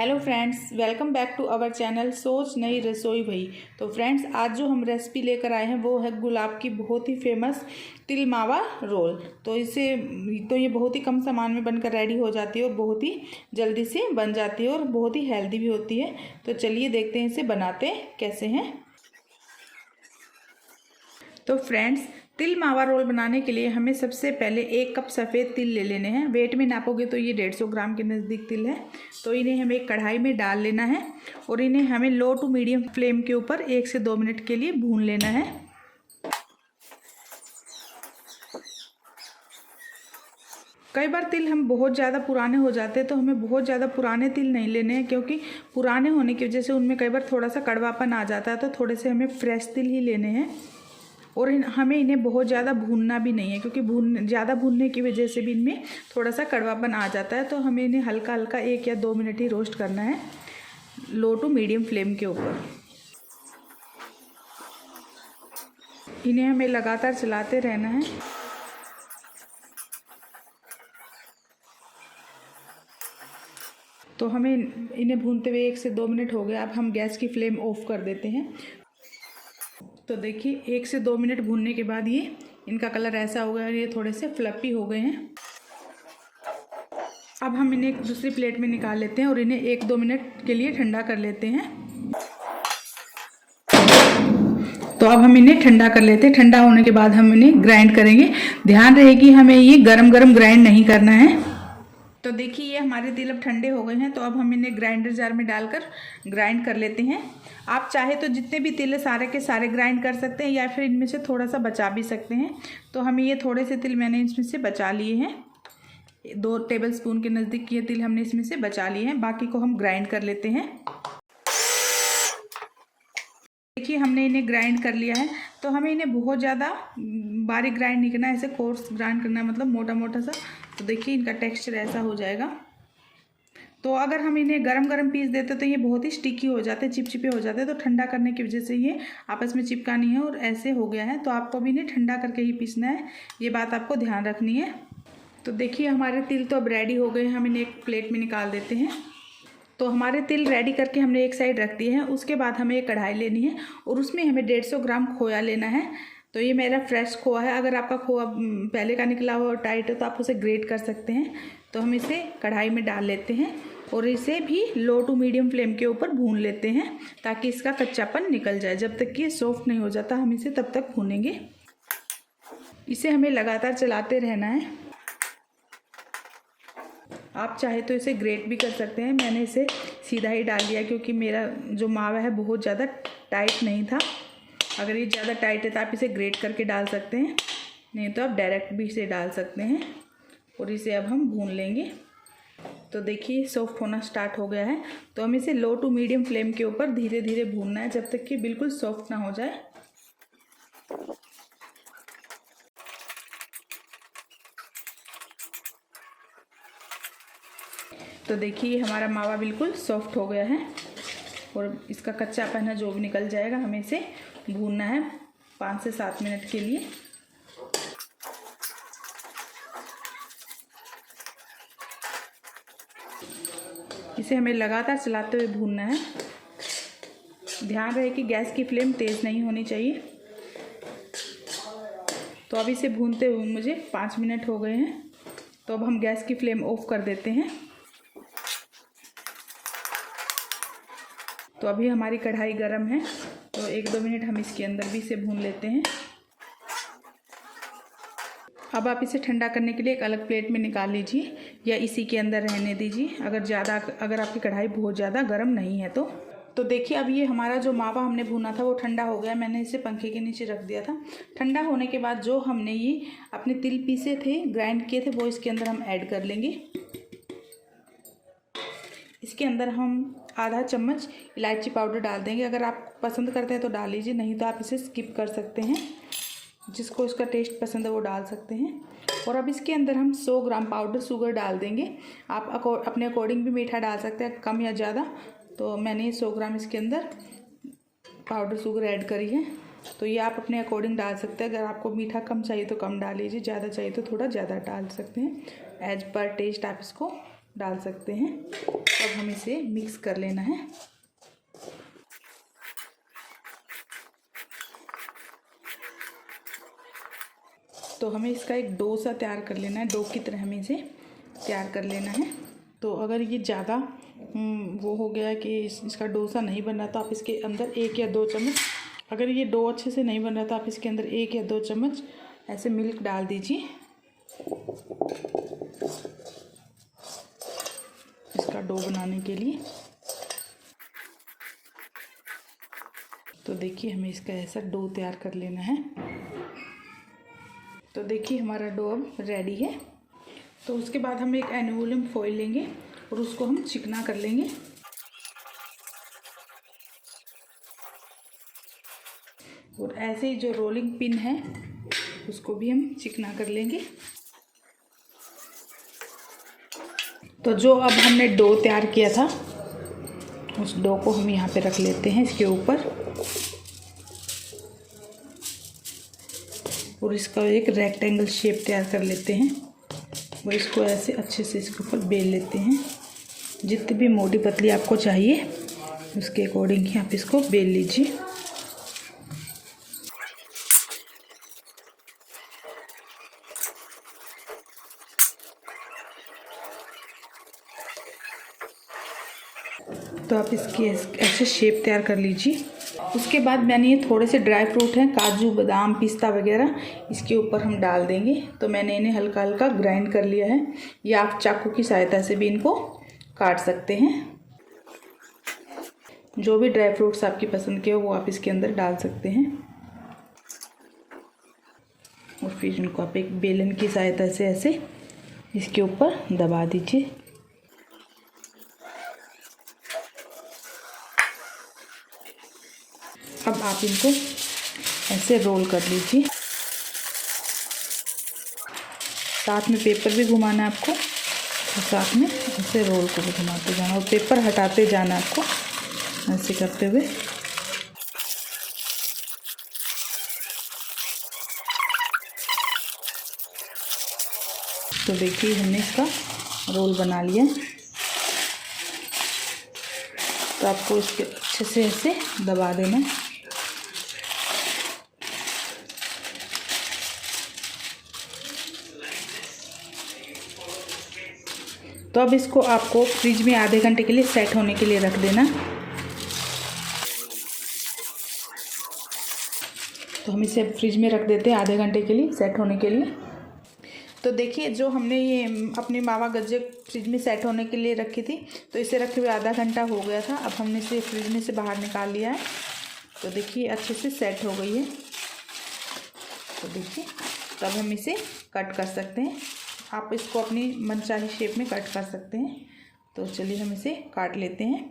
Hello friends, welcome back to our channel Soch Nayi रसोई भई। तो फ्रेंड्स, आज जो हम रेसिपी लेकर आए हैं वो है गुलाब की बहुत ही फेमस तिल मावा रोल। तो ये बहुत ही कम सामान में बनकर रेडी हो जाती है और बहुत ही जल्दी से बन जाती है और बहुत ही हेल्दी भी होती है। तो चलिए देखते हैं इसे बनाते कैसे हैं। तो फ्रेंड्स, तिल मावा रोल बनाने के लिए हमें सबसे पहले 1 कप सफ़ेद तिल ले लेने हैं। वेट में नापोगे तो ये 150 ग्राम के नज़दीक तिल है। तो इन्हें हमें एक कढ़ाई में डाल लेना है और इन्हें हमें लो टू मीडियम फ्लेम के ऊपर 1 से 2 मिनट के लिए भून लेना है। कई बार तिल हम बहुत ज़्यादा पुराने हो जाते हैं, तो हमें बहुत ज़्यादा पुराने तिल नहीं लेने हैं, क्योंकि पुराने होने की वजह से उनमें कई बार थोड़ा सा कड़वापन आ जाता है। तो थोड़े से हमें फ्रेश तिल ही लेने हैं और हमें इन्हें बहुत ज़्यादा भूनना भी नहीं है, क्योंकि ज़्यादा भूनने की वजह से भी इनमें थोड़ा सा कड़वापन आ जाता है। तो हमें इन्हें हल्का हल्का 1 या 2 मिनट ही रोस्ट करना है लो टू मीडियम फ्लेम के ऊपर। इन्हें हमें लगातार चलाते रहना है। तो हमें इन्हें भूनते हुए 1 से 2 मिनट हो गए। अब हम गैस की फ्लेम ऑफ कर देते हैं। तो देखिए, 1 से 2 मिनट भूनने के बाद ये इनका कलर ऐसा हो गया और ये थोड़े से फ्लफी हो गए हैं। अब हम इन्हें एक दूसरी प्लेट में निकाल लेते हैं और इन्हें 1-2 मिनट के लिए ठंडा कर लेते हैं। तो अब हम इन्हें ठंडा कर लेते हैं। ठंडा होने के बाद हम इन्हें ग्राइंड करेंगे। ध्यान रहे कि हमें ये गरम गरम ग्राइंड नहीं करना है। तो देखिए, ये हमारे तिल अब ठंडे हो गए हैं। तो अब हम इन्हें ग्राइंडर जार में डालकर ग्राइंड कर लेते हैं। आप चाहे तो जितने भी तिल है सारे के सारे ग्राइंड कर सकते हैं, या फिर इनमें से थोड़ा सा बचा भी सकते हैं। तो हमें ये थोड़े से तिल मैंने इसमें से बचा लिए हैं। 2 टेबलस्पून के नज़दीक ये तिल हमने इसमें से बचा लिए हैं। बाकी को हम ग्राइंड कर लेते हैं। देखिए, हमने इन्हें ग्राइंड कर लिया है। तो हमें इन्हें बहुत ज़्यादा बारीक ग्राइंड नहीं करना है, ऐसे कोर्स ग्राइंड करना है, मतलब मोटा मोटा सा। तो देखिए, इनका टेक्सचर ऐसा हो जाएगा। तो अगर हम इन्हें गरम गरम पीस देते तो ये बहुत ही स्टिकी हो जाते, चिपचिपे हो जाते। तो ठंडा करने की वजह से ये आपस में चिपका नहीं है और ऐसे हो गया है। तो आपको भी इन्हें ठंडा करके ही पीसना है, ये बात आपको ध्यान रखनी है। तो देखिए, हमारे तिल तो अब रेडी हो गए हैं। हम इन्हें एक प्लेट में निकाल देते हैं। तो हमारे तिल रेडी करके हमने एक साइड रख दिए हैं। उसके बाद हमें एक कढ़ाई लेनी है और उसमें हमें 150 ग्राम खोया लेना है। तो ये मेरा फ्रेश खोआ है। अगर आपका खोआ पहले का निकला हुआ और टाइट है तो आप उसे ग्रेट कर सकते हैं। तो हम इसे कढ़ाई में डाल लेते हैं और इसे भी लो टू मीडियम फ्लेम के ऊपर भून लेते हैं, ताकि इसका कच्चापन निकल जाए। जब तक कि ये सॉफ्ट नहीं हो जाता हम इसे तब तक भूनेंगे। इसे हमें लगातार चलाते रहना है। आप चाहे तो इसे ग्रेट भी कर सकते हैं। मैंने इसे सीधा ही डाल दिया, क्योंकि मेरा जो मावा है बहुत ज़्यादा टाइट नहीं था। अगर ये ज़्यादा टाइट है तो आप इसे ग्रेट करके डाल सकते हैं, नहीं तो आप डायरेक्ट भी इसे डाल सकते हैं। और इसे अब हम भून लेंगे। तो देखिए, सॉफ्ट होना स्टार्ट हो गया है। तो हम इसे लो टू मीडियम फ्लेम के ऊपर धीरे धीरे भूनना है, जब तक कि बिल्कुल सॉफ्ट ना हो जाए। तो देखिए, हमारा मावा बिल्कुल सॉफ्ट हो गया है और इसका कच्चापन है जो भी निकल जाएगा। हमें इसे भूनना है 5 से 7 मिनट के लिए। इसे हमें लगातार चलाते हुए भूनना है। ध्यान रहे कि गैस की फ्लेम तेज़ नहीं होनी चाहिए। तो अब इसे भूनते हुए मुझे 5 मिनट हो गए हैं। तो अब हम गैस की फ्लेम ऑफ कर देते हैं। तो अभी हमारी कढ़ाई गरम है, तो 1-2 मिनट हम इसके अंदर भी इसे भून लेते हैं। अब आप इसे ठंडा करने के लिए एक अलग प्लेट में निकाल लीजिए, या इसी के अंदर रहने दीजिए, अगर आपकी कढ़ाई बहुत ज़्यादा गर्म नहीं है तो देखिए, अब ये हमारा जो मावा हमने भुना था वो ठंडा हो गया। मैंने इसे पंखे के नीचे रख दिया था। ठंडा होने के बाद जो हमने ये अपने तिल पीसे थे, ग्राइंड किए थे, वो इसके अंदर हम ऐड कर लेंगे। इसके अंदर हम आधा चम्मच इलायची पाउडर डाल देंगे। अगर आप पसंद करते हैं तो डाल लीजिए, नहीं तो आप इसे स्किप कर सकते हैं। जिसको इसका टेस्ट पसंद है वो डाल सकते हैं। और अब इसके अंदर हम 100 ग्राम पाउडर शुगर डाल देंगे। आप अपने अकॉर्डिंग भी मीठा डाल सकते हैं, कम या ज़्यादा। तो मैंने 100 ग्राम इसके अंदर पाउडर शुगर ऐड करी है। तो ये आप अपने अकॉर्डिंग डाल सकते हैं। अगर आपको मीठा कम चाहिए तो कम डाल लीजिए, ज़्यादा चाहिए तो थोड़ा ज़्यादा डाल सकते हैं। एज पर टेस्ट आप इसको डाल सकते हैं। अब हम इसे मिक्स कर लेना है। तो हमें इसका एक डो सा तैयार कर लेना है, डो की तरह हमें इसे तैयार कर लेना है। तो अगर ये ज़्यादा वो हो गया कि इसका डोसा नहीं बन रहा तो आप इसके अंदर 1 या 2 चम्मच, अगर ये डो अच्छे से नहीं बन रहा तो आप इसके अंदर 1 या 2 चम्मच ऐसे मिल्क डाल दीजिए इसका डो बनाने के लिए। तो देखिए हमें इसका ऐसा डो तैयार कर लेना है। तो देखिए हमारा डो अब रेडी है। तो उसके बाद हम एक एल्युमिनियम फॉइल लेंगे और उसको हम चिकना कर लेंगे। और ऐसे ही जो रोलिंग पिन है उसको भी हम चिकना कर लेंगे। तो जो अब हमने डो तैयार किया था उस डो को हम यहाँ पे रख लेते हैं इसके ऊपर, और इसका एक रेक्टेंगल शेप तैयार कर लेते हैं और इसको ऐसे अच्छे से इसके ऊपर बेल लेते हैं। जितनी भी मोटी पतली आपको चाहिए उसके अकॉर्डिंग ही आप इसको बेल लीजिए। तो आप इसकी ऐसे शेप तैयार कर लीजिए। उसके बाद मैंने ये थोड़े से ड्राई फ्रूट हैं, काजू बादाम पिस्ता वगैरह, इसके ऊपर हम डाल देंगे। तो मैंने इन्हें हल्का हल्का ग्राइंड कर लिया है, या आप चाकू की सहायता से भी इनको काट सकते हैं। जो भी ड्राई फ्रूट्स आपकी पसंद के हो वो आप इसके अंदर डाल सकते हैं। और फिर इनको आप एक बेलन की सहायता से ऐसे इसके ऊपर दबा दीजिए। अब आप इनको ऐसे रोल कर लीजिए। साथ में पेपर भी घुमाना है आपको, और साथ में ऐसे रोल को भी घुमाते जाना और पेपर हटाते जाना आपको ऐसे करते हुए। तो देखिए हमने इसका रोल बना लिया। तो आपको इसके अच्छे से ऐसे दबा देना। तो अब इसको आपको फ्रिज में आधे घंटे के लिए सेट होने के लिए रख देना। तो हम इसे फ्रिज में रख देते हैं आधे घंटे के लिए सेट होने के लिए। तो देखिए जो हमने ये अपनी मावा गज्जे फ्रिज में सेट होने के लिए रखी थी, तो इसे रखे हुए आधा घंटा हो गया था। अब हमने इसे फ्रिज में से बाहर निकाल लिया है। तो देखिए अच्छे से सेट हो गई है। तो देखिए तब हम इसे कट कर सकते हैं। आप इसको अपनी मनचाही शेप में कट कर सकते हैं। तो चलिए हम इसे काट लेते हैं।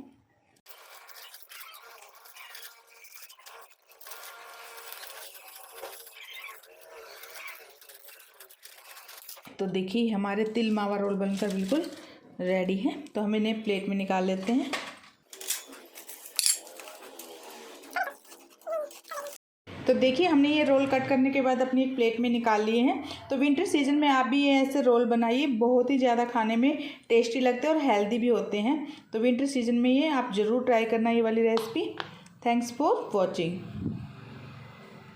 तो देखिए हमारे तिल मावा रोल बनकर बिल्कुल रेडी है। तो हम इन्हें प्लेट में निकाल लेते हैं। तो देखिए हमने ये रोल कट करने के बाद अपनी एक प्लेट में निकाल लिए हैं। तो विंटर सीजन में आप भी ये ऐसे रोल बनाइए, बहुत ही ज़्यादा खाने में टेस्टी लगते हैं और हेल्दी भी होते हैं। तो विंटर सीजन में ये आप ज़रूर ट्राई करना ये वाली रेसिपी। Thanks for watching.